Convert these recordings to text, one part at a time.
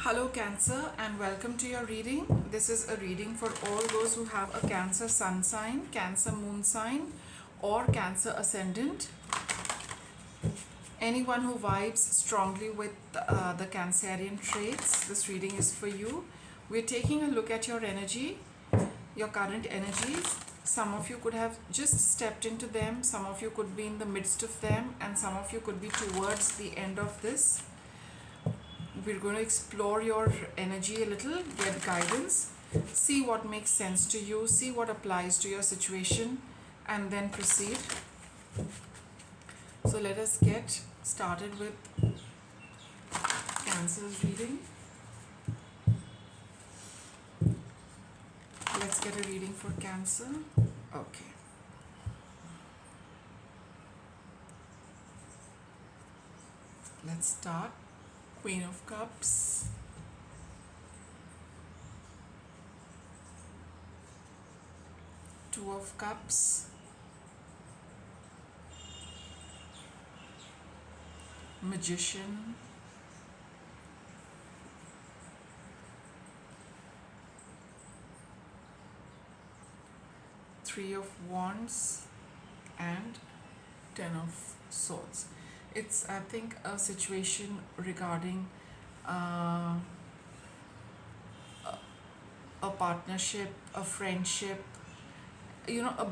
Hello Cancer and welcome to your reading. This is a reading for all those who have a Cancer sun sign, Cancer moon sign or Cancer ascendant. Anyone who vibes strongly with the Cancerian traits, this reading is for you. We're taking a look at your energy, your current energies. Some of you could have just stepped into them, some of you could be in the midst of them, and some of you could be towards the end of this. We're going to explore your energy a little, get guidance, see what makes sense to you, see what applies to your situation, and then proceed. So let us get started with Cancer's reading. Let's get a reading for Cancer. Okay. Let's start. Queen of Cups, Two of Cups, Magician, Three of Wands, and Ten of Swords. It's, I think, a situation regarding a partnership, a friendship,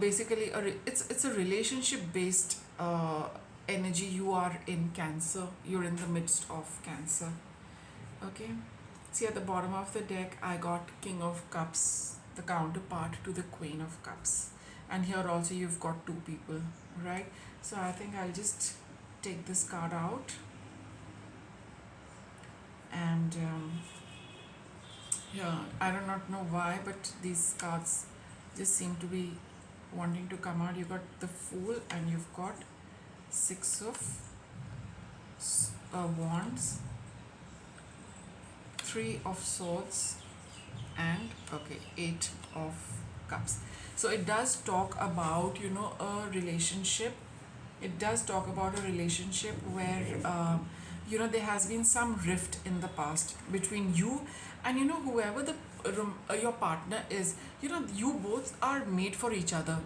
basically it's a relationship based energy. You are in Cancer, you're in the midst of Cancer. Okay, see, at the bottom of the deck I got King of Cups, the counterpart to the Queen of Cups, and here also you've got two people, right? So I think I'll just take this card out, and yeah, I do not know why, but these cards just seem to be wanting to come out. You got the Fool and you've got Six of Wands, Three of Swords, and okay, Eight of Cups. So it does talk about a relationship. It does talk about a relationship where there has been some rift in the past between you and whoever the your partner is. You both are made for each other.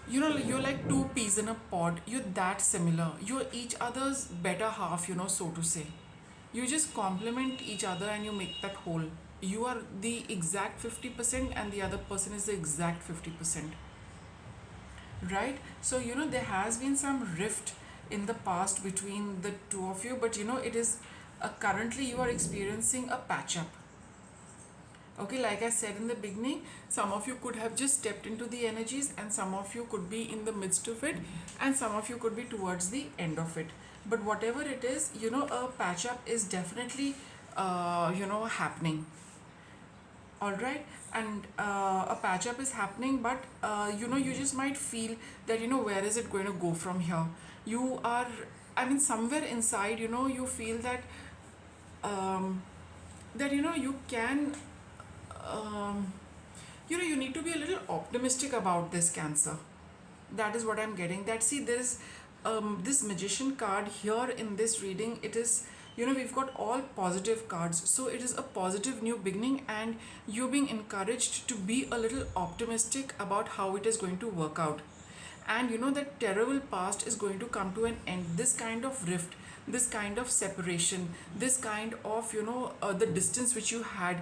You're like two peas in a pod. You're that similar. You're each other's better half, so to say. You just complement each other and you make that whole. You are the exact 50% and the other person is the exact 50%. Right? So, there has been some rift in the past between the two of you, but it is currently you are experiencing a patch up. Okay, like I said in the beginning, some of you could have just stepped into the energies, and some of you could be in the midst of it, and some of you could be towards the end of it. But whatever it is, a patch up is definitely happening. All right, and a patch up is happening, but you just might feel that where is it going to go from here. You are, I mean, somewhere inside, you feel that you can you need to be a little optimistic about this, Cancer. That is what I'm getting. That, see, there's this Magician card here in this reading. It is, we've got all positive cards, so it is a positive new beginning, and you're being encouraged to be a little optimistic about how it is going to work out. And that terrible past is going to come to an end. This kind of rift, this kind of separation, this kind of the distance which you had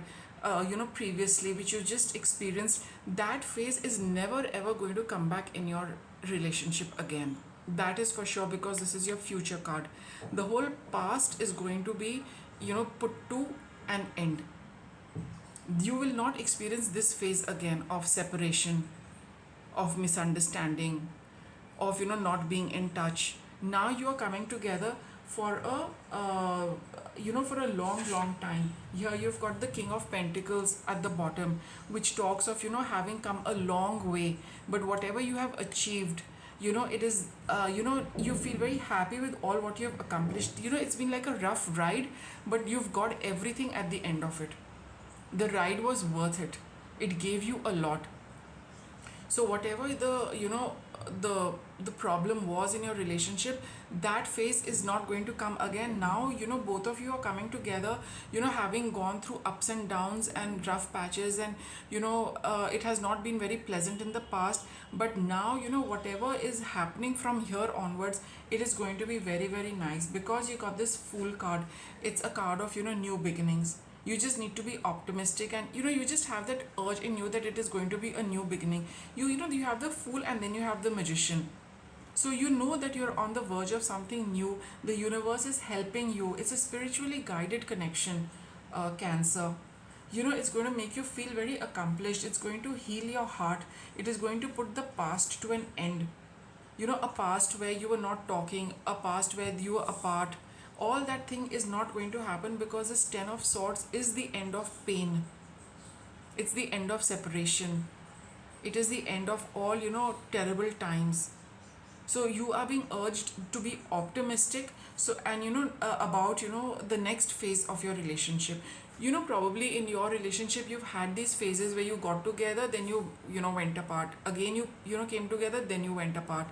previously, which you just experienced, that phase is never ever going to come back in your relationship again. That is for sure, because this is your future card. The whole past is going to be put to an end. You will not experience this phase again of separation, of misunderstanding, of not being in touch. Now you are coming together for a long time. Here you've got the King of Pentacles at the bottom, which talks of having come a long way. But whatever you have achieved, it is you feel very happy with all what you have accomplished. It's been like a rough ride, but you've got everything at the end of it. The ride was worth it. It gave you a lot. So whatever the the problem was in your relationship, that phase is not going to come again. Now both of you are coming together, having gone through ups and downs and rough patches, and it has not been very pleasant in the past. But now whatever is happening from here onwards, it is going to be very, very nice, because you got this Fool card. It's a card of new beginnings. You just need to be optimistic, and you just have that urge in you that it is going to be a new beginning. You have the Fool, and then you have the Magician. So you know that you're on the verge of something new. The universe is helping you. It's a spiritually guided connection, Cancer. It's going to make you feel very accomplished. It's going to heal your heart. It is going to put the past to an end. A past where you were not talking, a past where you were apart. All that thing is not going to happen, because this Ten of Swords is the end of pain. It's the end of separation. It is the end of all, terrible times. So you are being urged to be optimistic. So, and about the next phase of your relationship. Probably in your relationship you've had these phases where you got together, then you went apart again. You came together, then you went apart.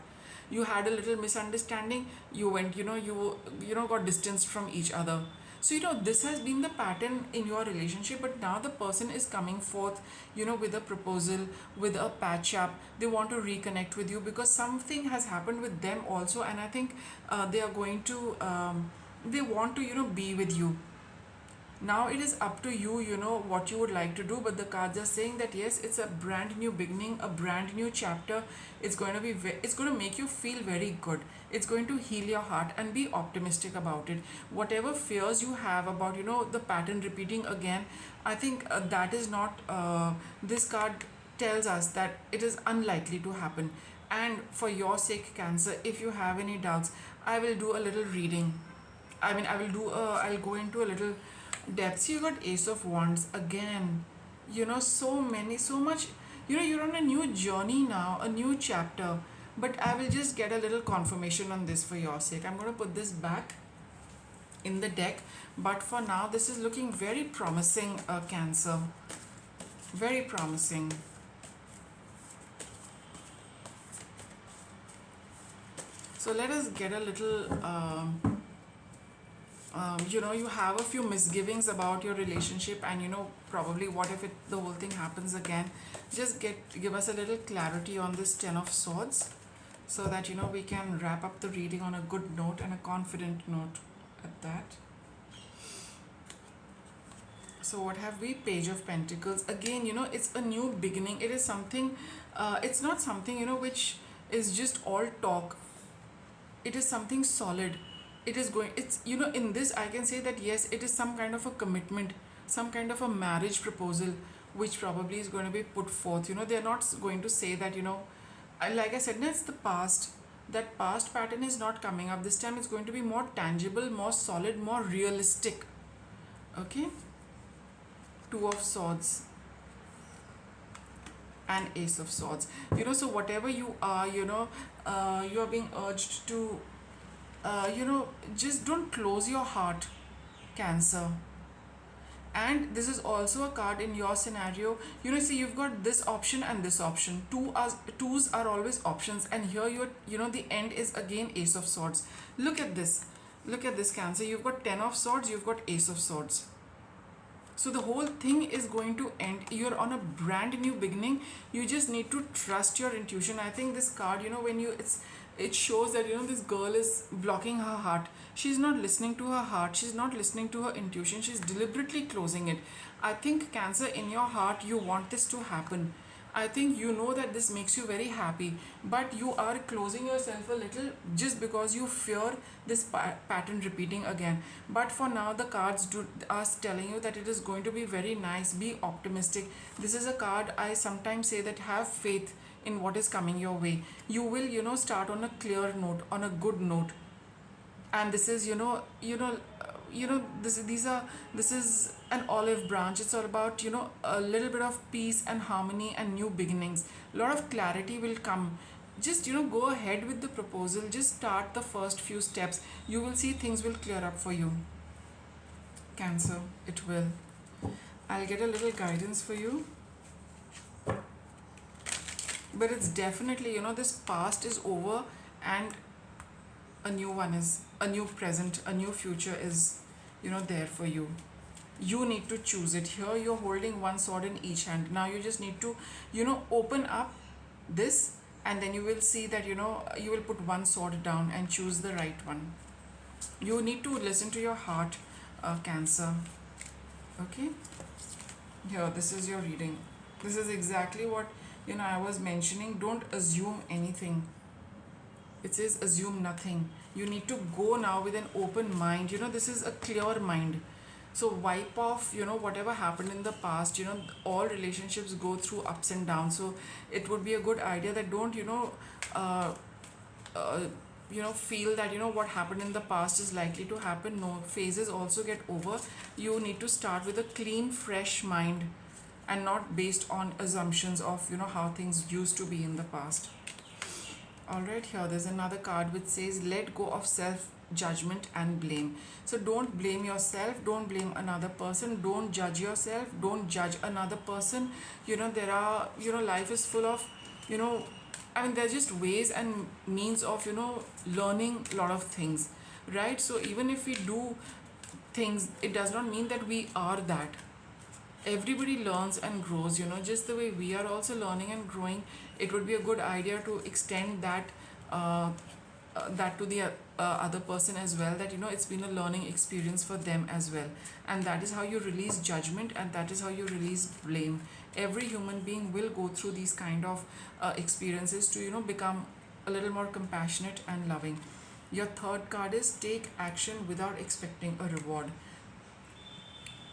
You had a little misunderstanding, you went, got distanced from each other. So this has been the pattern in your relationship. But now the person is coming forth, with a proposal, with a patch up. They want to reconnect with you, because something has happened with them also. And I think they are going to they want to be with you. Now it is up to you, what you would like to do. But the cards are saying that yes, it's a brand new beginning, a brand new chapter. It's going to be it's going to make you feel very good. It's going to heal your heart, and be optimistic about it. Whatever fears you have about the pattern repeating again, I think that is not this card tells us that it is unlikely to happen. And for your sake, Cancer, if you have any doubts, I will do a little reading. I will do I'll go into a little depths. You got Ace of Wands again. So many, so much. You're on a new journey now, a new chapter. But I will just get a little confirmation on this for your sake. I'm going to put this back in the deck. But for now, this is looking very promising, Cancer. Very promising. So let us get a little you have a few misgivings about your relationship, and probably what if the whole thing happens again. Just give us a little clarity on this Ten of Swords, so that we can wrap up the reading on a good note and a confident note at that. So what have we? Page of Pentacles again. It's a new beginning. It is something, it's not something which is just all talk. It is something solid. It is going, it's in this I can say that yes, it is some kind of a commitment, some kind of a marriage proposal, which probably is going to be put forth. They're not going to say that like I said, that's the past. That past pattern is not coming up this time. It's going to be more tangible, more solid, more realistic. Okay. Two of Swords and Ace of Swords. So whatever you are, you are being urged to just don't close your heart, Cancer. And this is also a card in your scenario. See, you've got this option and this option. Twos are always options, and here the end is again Ace of Swords. Look at this, Cancer. You've got Ten of Swords, you've got Ace of Swords. So the whole thing is going to end. You're on a brand new beginning. You just need to trust your intuition. I think this card, when it shows that this girl is blocking her heart. She's not listening to her heart. She's not listening to her intuition. She's deliberately closing it. I think, Cancer, in your heart you want this to happen. I think that this makes you very happy, but you are closing yourself a little just because you fear this pattern repeating again. But for now, the cards are telling you that it is going to be very nice. Be optimistic. This is a card I sometimes say that have faith in what is coming your way. You will start on a clear note, on a good note. And this is this is an olive branch. It's all about a little bit of peace and harmony and new beginnings. A lot of clarity will come. Just go ahead with the proposal. Just start the first few steps. You will see things will clear up for you, Cancer. It will. I'll get a little guidance for you. but it's definitely, this past is over, and a new one is, a new present, a new future is, there for you. You need to choose it. Here you're holding one sword in each hand. Now you just need to, open up this, and then you will see that, you will put one sword down and choose the right one. You need to listen to your heart, Cancer. Okay, here, this is your reading. This is exactly what, I was mentioning. Don't assume anything. It says assume nothing. You need to go now with an open mind. This is a clear mind. So wipe off, whatever happened in the past. All relationships go through ups and downs. So it would be a good idea that don't, uh, uh, feel that, what happened in the past is likely to happen. No, phases also get over. You need to start with a clean, fresh mind, and not based on assumptions of, how things used to be in the past. Alright, here there's another card which says let go of self judgment and blame. So don't blame yourself, don't blame another person, don't judge yourself, don't judge another person. There are, life is full of, you know they're just ways and means of, learning a lot of things, right? So even if we do things, it does not mean that we are that. Everybody learns and grows, just the way we are also learning and growing. It would be a good idea to extend that, that to the other person as well, that, it's been a learning experience for them as well. And that is how you release judgment, and that is how you release blame. Every human being will go through these kind of experiences to, become a little more compassionate and loving. Your third card is take action without expecting a reward.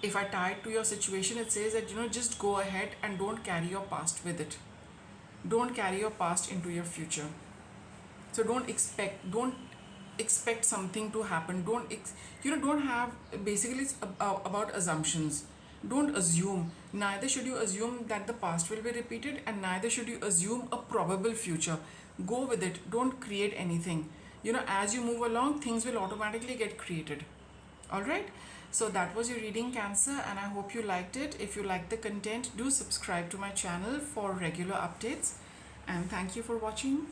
If I tie it to your situation, it says that, just go ahead and don't carry your past with it. Don't carry your past into your future. So don't expect something to happen. Don't have, basically it's about assumptions. Don't assume. Neither should you assume that the past will be repeated, and neither should you assume a probable future. Go with it. Don't create anything. As you move along, things will automatically get created. All right, so that was your reading, Cancer, and I hope you liked it. If you liked the content, do subscribe to my channel for regular updates, and thank you for watching.